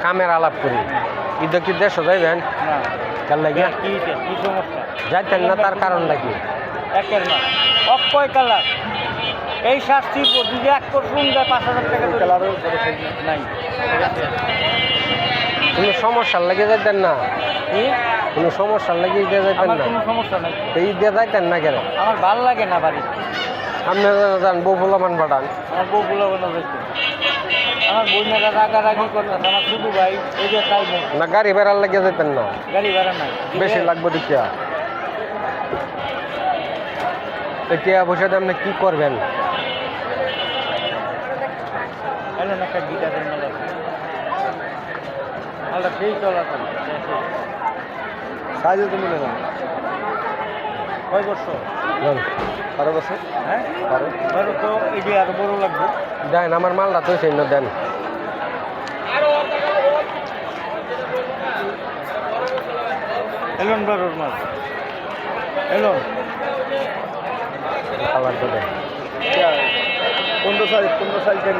কামের আলাপ করি ঈদ কি দেশ যাইবেন কাল লাগিয়া যাইতেন না তার কারণ নাকি একের না অক্ষয় কালার এই শাস্তির যদি এক করুন যায় 5,000 টাকা কালারও নাই কোনো সমস্যার লাগে যাইতেন না কোনো সমস্যার লাগে ঈদে যাইতেন না কোনো সমস্যা নাই এই ঈদে যাইতেন না কেন আমার ভাল লাগে না বাড়ি আপনি যান বউ ফুলামান পাঠান আমার বউ ফুলাবানো যাইতে আমার বইনেরা রাগারাগি করতেছে আমার শুধু ভাই এই যে তাই না গাড়ি ভাড়ার লাগে যেতেন না গাড়ি ভাড়া নাই বেশি লাগবে দেখিয়া টিয়া পয়সা দিয়ে আপনি কি করবেন এলেন একটা গিটারের মেলা মালটা সেই চলাচল সাইজে তো মিলে না কয় বছর 12 বছর হ্যাঁ 12 তো এই যে আরো বড় লাগবে দেন আমার মালটা তো সেই না দেন এলন বারোর মাল এলন খাবার তো দেন 15 সাইজ 15 সাইজ দেন 15